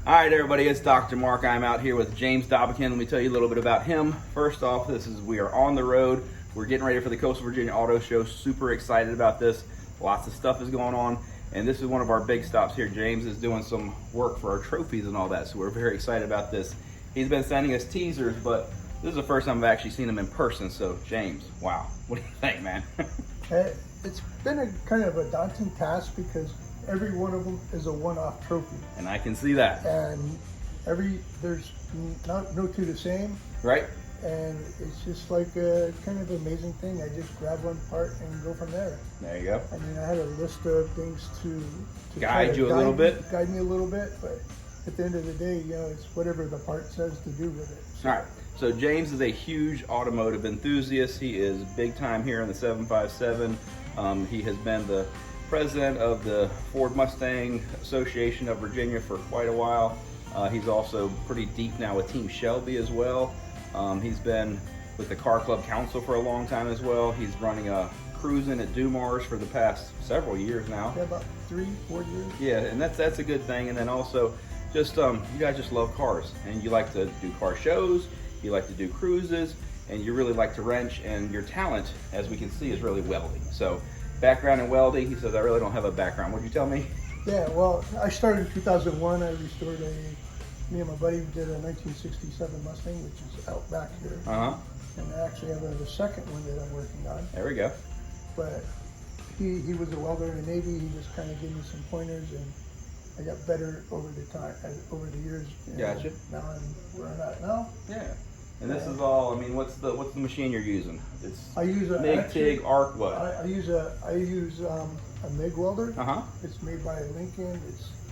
All right, everybody, it's Dr. Mark. I'm out here with James Dobbikin. Let me tell you a little bit about him. First off, we are on the road. We're getting ready for the Coastal Virginia Auto Show. Super excited about this. Lots of stuff is going on, and this is one of our big stops here. James is doing some work for our trophies and all that, so we're very excited about this. He's been sending us teasers, but this is the first time I've actually seen him in person. So, James, wow, what do you think, man? It's been a kind of a daunting task because every one of them is a one-off trophy. And I can see that. And there's no two the same. Right. And it's just like a kind of amazing thing. I just grab one part and go from there. There you go. I mean, I had a list of things to guide you a little bit. Guide me a little bit, but at the end of the day, you know, it's whatever the part says to do with it. So. All right. So James is a huge automotive enthusiast. He is big time here in the 757. He has been the president of the Ford Mustang Association of Virginia for quite a while. He's also pretty deep now with Team Shelby as well. He's been with the Car Club Council for a long time as well. He's running a cruising at Dumars for the past several years now. Yeah, about 3-4 years. Yeah, and that's a good thing. And then also, just you guys just love cars, and you like to do car shows, you like to do cruises, and you really like to wrench. And your talent, as we can see, is really welding. So, background in welding. He says, I really don't have a background. What'd you tell me? Yeah, well, I started in 2001. I restored me and my buddy did a 1967 Mustang, which is out back here. And I actually have a second one that I'm working on. There we go. But he was a welder in the Navy. He just kind of gave me some pointers, and I got better over the years. Gotcha. Now I'm where I'm at now. Yeah. And this is all. I mean, what's the machine you're using? I use a MIG, TIG, arc, what? I use a MIG welder. It's made by Lincoln.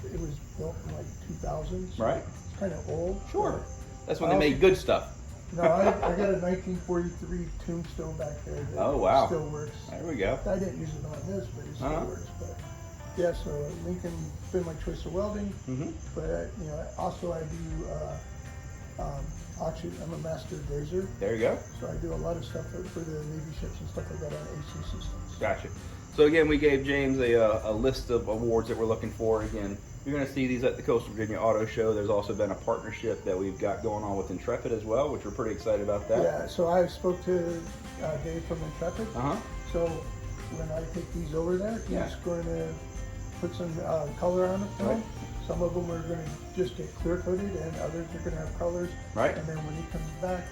It was built in like 2000s. Right. It's kind of old. Sure. That's when they made good stuff. No, I got a 1943 Tombstone back there that still works. There we go. I didn't use it on this, but it still works. But yeah, so Lincoln's been my choice of welding. But you know, also I do. Actually, I'm a master brazier. There you go. So I do a lot of stuff for the Navy ships and stuff like that on AC systems. Gotcha. So again, we gave James a list of awards that we're looking for. Again, you're going to see these at the Coastal Virginia Auto Show. There's also been a partnership that we've got going on with Intrepid as well, which we're pretty excited about that. Yeah, so I spoke to Dave from Intrepid. So when I take these over there, he's going to put some color on it. Right. Some of them are going to just get clear coated, and others are going to have colors. Right. And then when he comes back,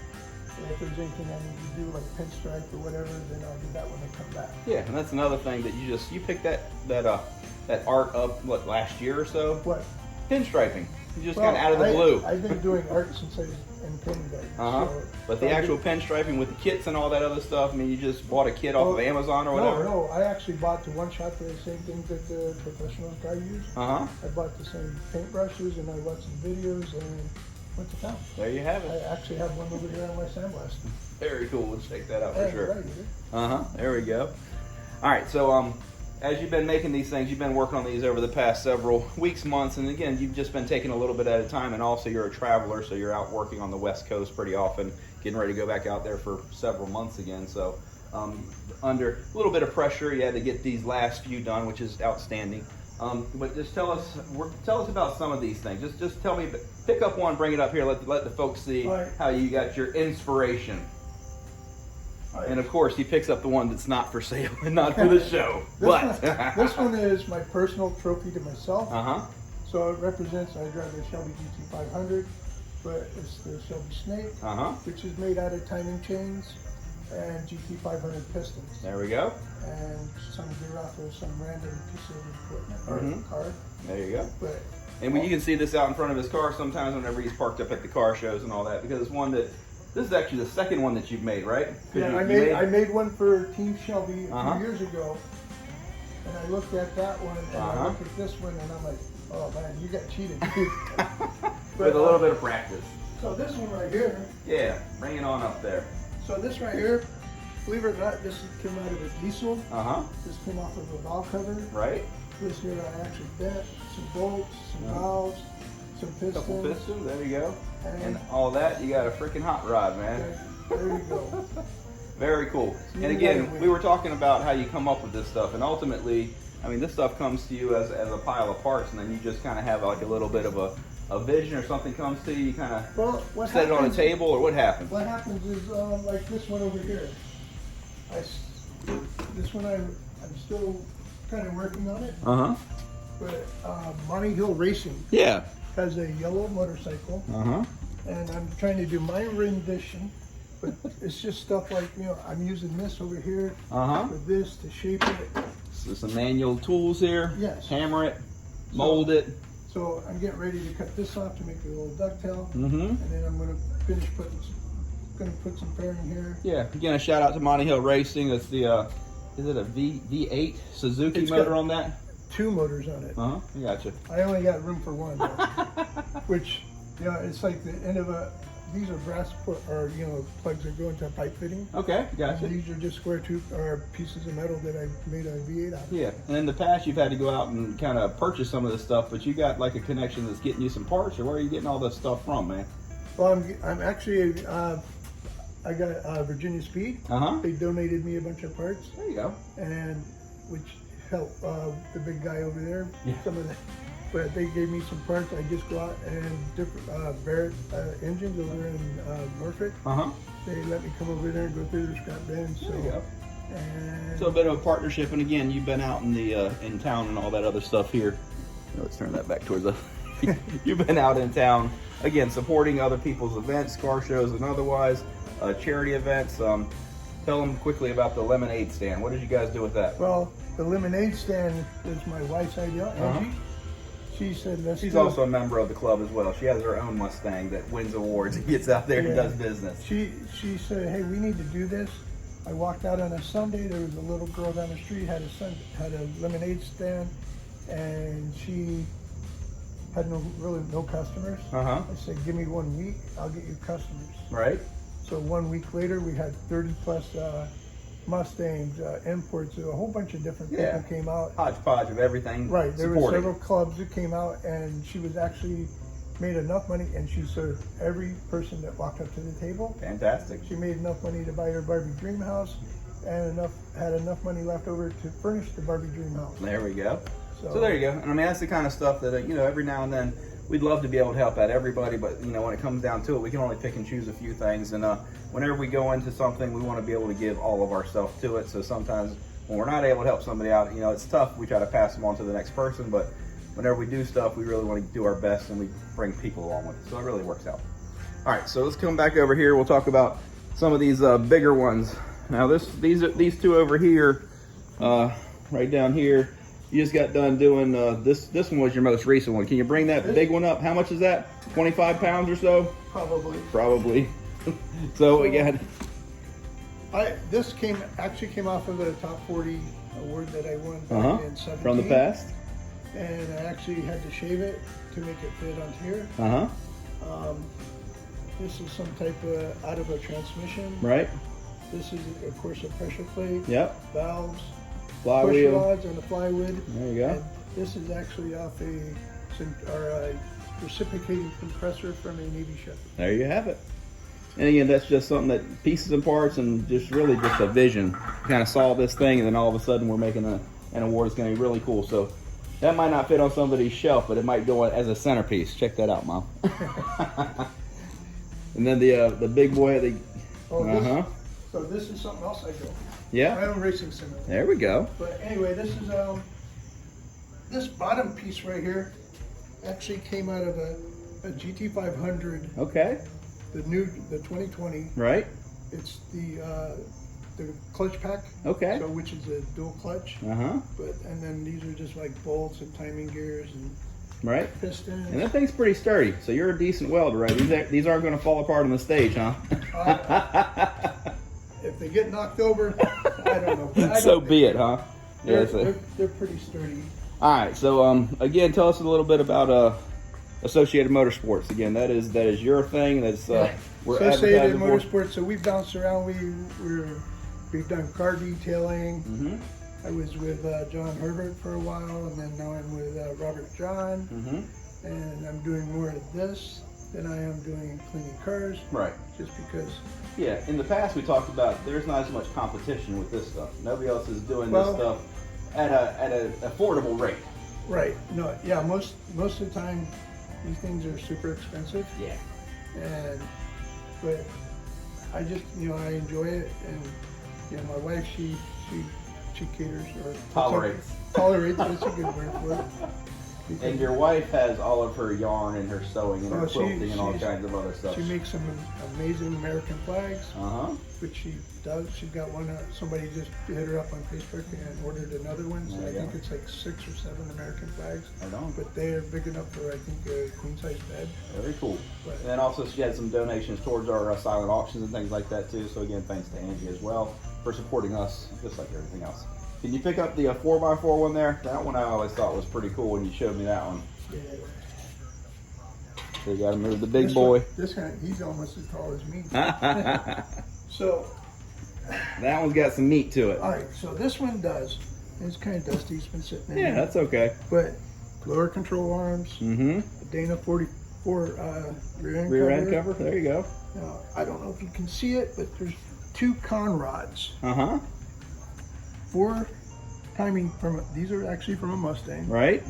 if there's anything I need to do, like pinstripe or whatever, then I'll do that when I come back. Yeah, and that's another thing that you picked that art up last year or so. What? Pinstriping. You just kind of out of the blue. I've been doing art since I was in kindergarten. So but the actual pinstriping with the kits and all that other stuff, I mean, you just bought a kit off of Amazon or whatever? No, I actually bought the one shot for the same things that the professionals guy use. I bought the same paintbrushes, and I watched some videos and went to town. There you have it. I actually have one over here on my sandblast. Very cool. Let's check that out for sure. Right, there we go. All right, so as you've been making these things, you've been working on these over the past several weeks, months, and again, you've just been taking a little bit at a time, and also you're a traveler, so you're out working on the West Coast pretty often, getting ready to go back out there for several months again. So under a little bit of pressure, you had to get these last few done, which is outstanding. But just tell us about some of these things. Just tell me, pick up one, bring it up here, let the folks see how you got your inspiration. And of course, he picks up the one that's not for sale and not for the show. This one is my personal trophy to myself. So it represents, I drive the Shelby GT500, but it's the Shelby Snake, which is made out of timing chains and GT500 pistons. There we go. And some gear off of some random piece of equipment or car. There you go. And you can see this out in front of his car sometimes whenever he's parked up at the car shows and all that, because it's one that. This is actually the second one that you've made, right? Yeah, I made one for Team Shelby a few years ago, and I looked at that one, and I looked at this one, and I'm like, oh man, you got cheated, dude. With a little bit of practice. So this one right here. Yeah, bring it on up there. So this right here, believe it or not, this came out of a diesel. This came off of a valve cover. Right. This here I actually bent some bolts, some valves, some pistons. Couple pistons, there you go. And all that, you got a freaking hot rod, man. There you go. Very cool. And again, we were talking about how you come up with this stuff, and ultimately, I mean, this stuff comes to you as a pile of parts, and then you just kind of have like a little bit of Yeah. a vision or something comes to you, you kind of Well, set it on a table, or what happens? What happens is like this one over here. This one I'm still kind of working on it. But Monty Hill Racing has a yellow motorcycle, and I'm trying to do my rendition. But it's just stuff like, you know, I'm using this over here with this to shape it. So some manual tools here. Yes. Hammer it, mold it. So I'm getting ready to cut this off to make a little ducktail, and then I'm going to finish put some fairing here. Yeah. Again, a shout out to Monty Hill Racing. It's the is it a V8 Suzuki motor on that? 2 motors on it. I gotcha. I only got room for one, which, you know, it's like the end of a. These are brass plugs that go into a pipe fitting. Okay, gotcha. And these are just square tooth or pieces of metal that I made a V8 out of. Yeah, and in the past you've had to go out and kind of purchase some of this stuff, but you got like a connection that's getting you some parts, or where are you getting all this stuff from, man? Well, I'm actually I got Virginia Speed. They donated me a bunch of parts. There you go. And which helped the big guy over there. Yeah. Some of the. But they gave me some parts. I just go out and different Barrett engines over there in Norfolk. They let me come over there and go through the scrap bins. So, there you go. And So a bit of a partnership, and again, you've been out in the in town and all that other stuff here. Let's turn that back towards us. You've been out in town again, supporting other people's events, car shows, and otherwise charity events. Tell them quickly about the lemonade stand. What did you guys do with that? Well, the lemonade stand is my wife's idea, Angie. She said, she's also a member of the club as well. She has her own Mustang that wins awards and gets out there and does business. She said, hey, we need to do this. I walked out on a Sunday. There was a little girl down the street had a lemonade stand, and she had no customers. I said, give me 1 week, I'll get you customers. Right. So 1 week later, we had 30 plus Mustangs, imports, a whole bunch of different people came out. Hodgepodge of everything. Right, there were several clubs that came out, and she was actually made enough money, and she served every person that walked up to the table. Fantastic. She made enough money to buy her Barbie Dream House, and had enough money left over to furnish the Barbie Dream House. There we go. So there you go. And I mean, that's the kind of stuff that, you know, every now and then we'd love to be able to help out everybody, but you know, when it comes down to it, we can only pick and choose a few things. And whenever we go into something, we want to be able to give all of ourselves to it. So sometimes when we're not able to help somebody out, you know, it's tough. We try to pass them on to the next person, but whenever we do stuff, we really want to do our best, and we bring people along with it. So it really works out. All right, so let's come back over here. We'll talk about some of these bigger ones. Now these two over here, right down here, you just got done doing this one was your most recent one. Can you bring that big one up? How much is that? 25 pounds or so? Probably. So we got. This actually came off of the top 40 award that I won back in 17. From the past. And I actually had to shave it to make it fit on here. This is some type of out of a transmission. Right. This is of course a pressure plate. Yep. Valves. Flywheel. Push rods on the plywood. There you go. And this is actually off a reciprocating compressor from a Navy ship. There you have it. And again, that's just something that pieces and parts, and just really just a vision. Kind of saw this thing, and then all of a sudden we're making an award. It's going to be really cool. So that might not fit on somebody's shelf, but it might go as a centerpiece. Check that out, Mom. And then the big boy. So this is something else I do. Yeah. My own racing simulator. There we go. But anyway, this is this bottom piece right here actually came out of a GT500. Okay. The 2020. Right. It's the clutch pack. Okay. So which is a dual clutch. And then these are just like bolts and timing gears and pistons. And that thing's pretty sturdy. So you're a decent welder, right? These aren't going to fall apart on the stage, huh? If they get knocked over, I don't know. So be it, huh? They're pretty sturdy. All right. So again, tell us a little bit about Associated Motorsports. Again, that is your thing. That's we're Associated Motorsports. So we bounce around. We've done car detailing. I was with John Herbert for a while, and then now I'm with Robert John. And I'm doing more of this than I am doing cleaning cars. Right. Just because. Yeah. In the past, we talked about there's not as much competition with this stuff. Nobody else is doing this stuff at an affordable rate. Right. No. Yeah. Most of the time, these things are super expensive. Yeah. But I just, I enjoy it, and my wife, she caters or Tolerates. Tolerates. That's a good word for it. And your wife has all of her yarn and her sewing and her Oh, quilting and all kinds of other stuff. She makes some amazing American flags, which she does. She's got one. Somebody just hit her up on Facebook and ordered another one. So I think it's like 6 or 7 American flags. Right on. But they are big enough for, I think, a queen size bed. Very cool. But, and then also she had some donations towards our silent auctions and things like that too. So again, thanks to Angie as well for supporting us, just like everything else. Can you pick up the 4x4 one there? That one I always thought was pretty cool when you showed me that one. Yeah. So you got to move the big boy. This guy, he's almost as tall as me. So that one's got some meat to it. All right, so this one does. It's kind of dusty. It's been sitting in Yeah, that's okay. But lower control arms. Mm-hmm. Dana 44 rear end cover. There you go. Now, I don't know if you can see it, but there's 2 con rods. 4 timing these are actually from a Mustang. Right.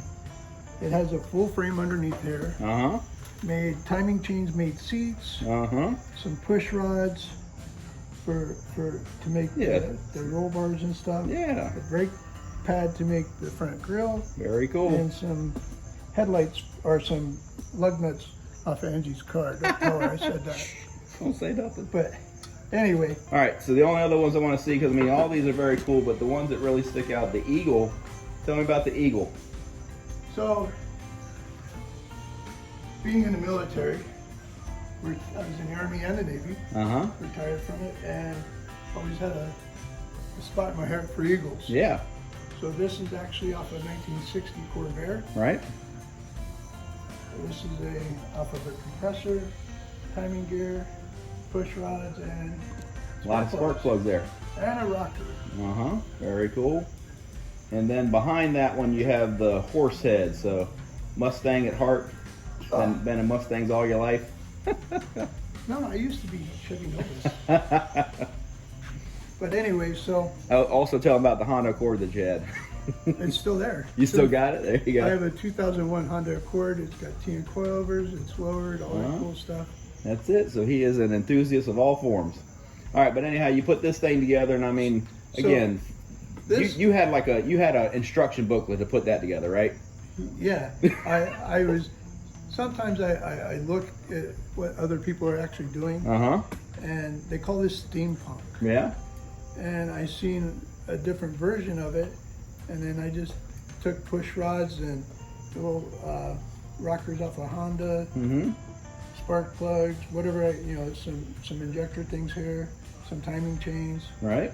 It has a full frame underneath there. Made timing chains, made seats. Some push rods to make the roll bars and stuff. Yeah. The brake pad to make the front grille. Very cool. And some headlights or some lug nuts off Angie's car. Don't tell her I said that. Don't say nothing. But anyway. All right, so the only other ones I want to see, because I mean all these are very cool, but the ones that really stick out, the Eagle. Tell me about the Eagle. So, being in the military, I was in the Army and the Navy. Retired from it, and always had a spot in my heart for Eagles. Yeah. So this is actually off a 1960 Corvair. Right. This is off of a compressor, timing gear, push rods, and a lot of spark plugs there. And a rocker. Very cool. And then behind that one you have the horse head. So Mustang at heart. Been in Mustangs all your life. No, I used to be Chevy Novas. But anyway, so I'll also tell them about the Honda Accord that you had. It's still there. You still got it? There you go. I have a 2001 Honda Accord. It's got TN coilovers. It's lowered, all that cool stuff. That's it. So he is an enthusiast of all forms. All right, but anyhow, you put this thing together, and I mean, again, you had an instruction booklet to put that together, right? Yeah, I was. Sometimes I look at what other people are actually doing, and they call this steampunk. Yeah. And I seen a different version of it, and then I just took push rods and little rockers off a Honda, spark plugs, whatever. Some injector things here, some timing chains. Right.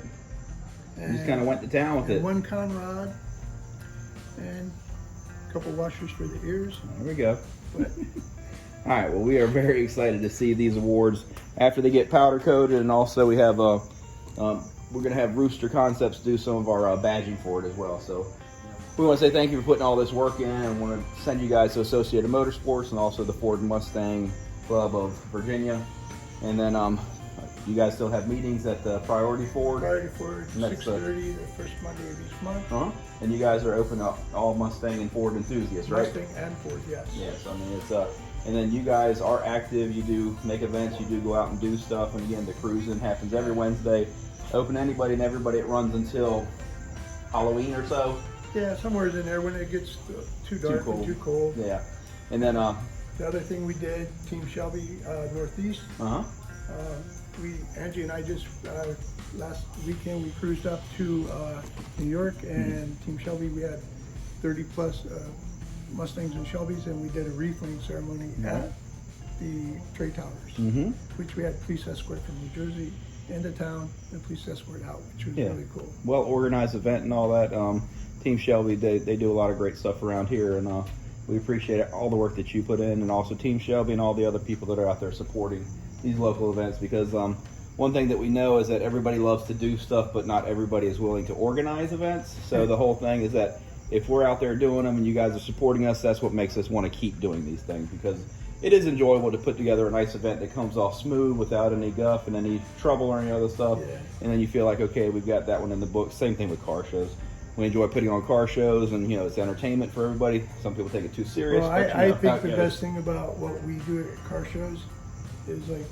And just kind of went to town with it. One con rod, and a couple washers for the ears. There we go. All right, well, we are very excited to see these awards after they get powder coated, and also we have we're going to have Rooster Concepts do some of our badging for it as well. So we want to say thank you for putting all this work in, and want to send you guys to Associated Motorsports and also the Ford Mustang Club of Virginia. And then you guys still have meetings at the Priority Ford? Priority Ford, 6:30, the first Monday of each month. And you guys are open up all Mustang and Ford enthusiasts, right? Mustang and Ford, yes. Yes, I mean it's and then you guys are active. You do make events. You do go out and do stuff. And again, the cruising happens every Wednesday. Open to anybody and everybody. It runs until Halloween or so. Yeah, somewhere in there when it gets too dark and too cold. Yeah, and then the other thing we did, Team Shelby Northeast. Angie and I just last weekend we cruised up to New York, and Team Shelby, we had 30 plus Mustangs and Shelbys, and we did a wreathing ceremony at the Trade Towers, which we had police escort from New Jersey into town and police escort out, which was really cool. Well organized event and all that. Team Shelby, they do a lot of great stuff around here, and we appreciate all the work that you put in, and also Team Shelby and all the other people that are out there supporting these local events, because one thing that we know is that everybody loves to do stuff, but not everybody is willing to organize events. So the whole thing is that if we're out there doing them and you guys are supporting us, that's what makes us want to keep doing these things, because it is enjoyable to put together a nice event that comes off smooth without any guff and any trouble or any other stuff. And then you feel like, okay, we've got that one in the book. Same thing with car shows. we enjoy putting on car shows, and it's entertainment for everybody. Some people take it too serious. Well, but, I think the best thing about what we do at car shows is like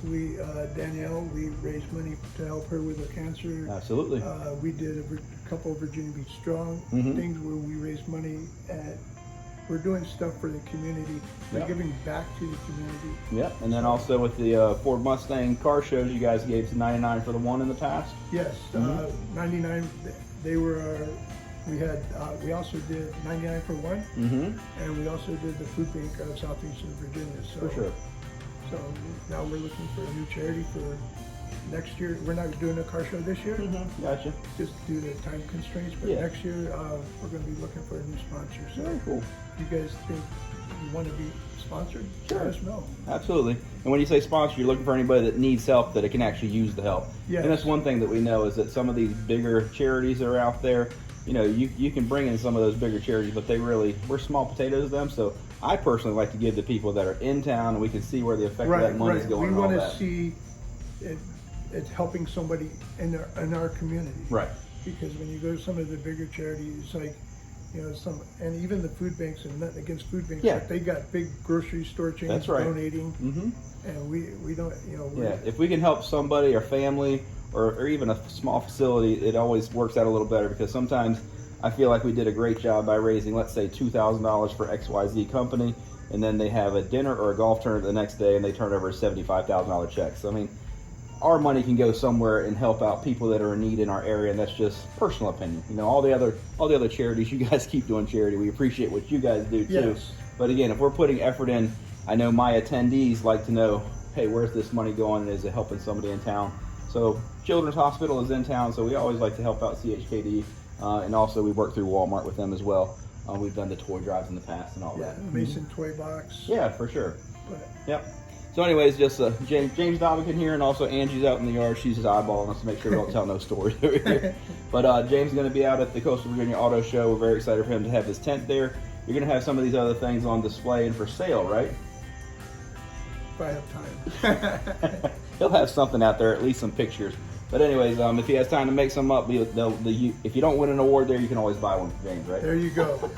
Danielle, we raise money to help her with her cancer. Absolutely. We did a couple of Virginia Beach Strong things where we raise money we're doing stuff for the community. We're giving back to the community. Yep, and then also with the Ford Mustang car shows, you guys gave to 99 for the one in the past? Yes, 99, they were we also did 99 for one, and we also did the food bank of Southeastern Virginia. So, for sure. So now we're looking for a new charity for next year. We're not doing a car show this year, Gotcha. just due to time constraints. But next year we're going to be looking for a new sponsor. So very cool. If you guys think you want to be sponsored, sure. let us know. Absolutely. And when you say sponsor, you're looking for anybody that needs help, that it can actually use the help. Yes. And that's one thing that we know is that some of these bigger charities that are out there, you can bring in some of those bigger charities, but we're small potatoes to them. So I personally like to give to people that are in town, and we can see where the effect of that money is going. We want to see it's helping somebody in our community. Right. Because when you go to some of the bigger charities, like and even the food banks, and nothing against food banks, but they got big grocery store chains donating, and we don't, if we can help somebody or family or even a small facility, it always works out a little better, because sometimes I feel like we did a great job by raising, let's say, $2,000 for XYZ company, and then they have a dinner or a golf tournament the next day and they turn over a $75,000 check. So I mean, our money can go somewhere and help out people that are in need in our area, and that's just personal opinion. All the other charities, you guys keep doing charity. We appreciate what you guys do too. Yes. But again, if we're putting effort in, I know my attendees like to know, hey, where's this money going, and is it helping somebody in town? So Children's Hospital is in town, so we always like to help out CHKD, and also we work through Walmart with them as well. We've done the toy drives in the past and all that. Mason Toy Box. Yeah, for sure. But, yep. So anyways, just James Dobbican here, and also Angie's out in the yard. She's just eyeballing us to make sure we don't tell no stories over here. But James is going to be out at the Coastal Virginia Auto Show. We're very excited for him to have his tent there. You're going to have some of these other things on display and for sale, right? If I have time. He'll have something out there, at least some pictures. But anyways, if he has time to make some up, if you don't win an award there, you can always buy one from James, right? There you go.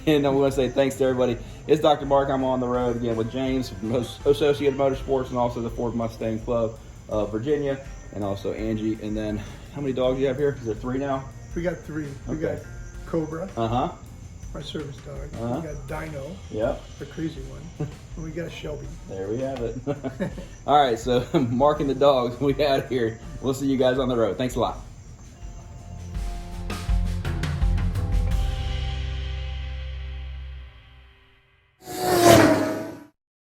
And I want to say thanks to everybody. It's Dr. Mark. I'm on the road again with James from Associated Motorsports, and also the Ford Mustang Club of Virginia, and also Angie. And then, how many dogs do you have here? Is there 3 now? We got 3. We got Cobra. My service dog. We got Dino. Yep. The crazy one. And we got Shelby. There we have it. All right, so Mark and the dogs, we out of here. We'll see you guys on the road. Thanks a lot.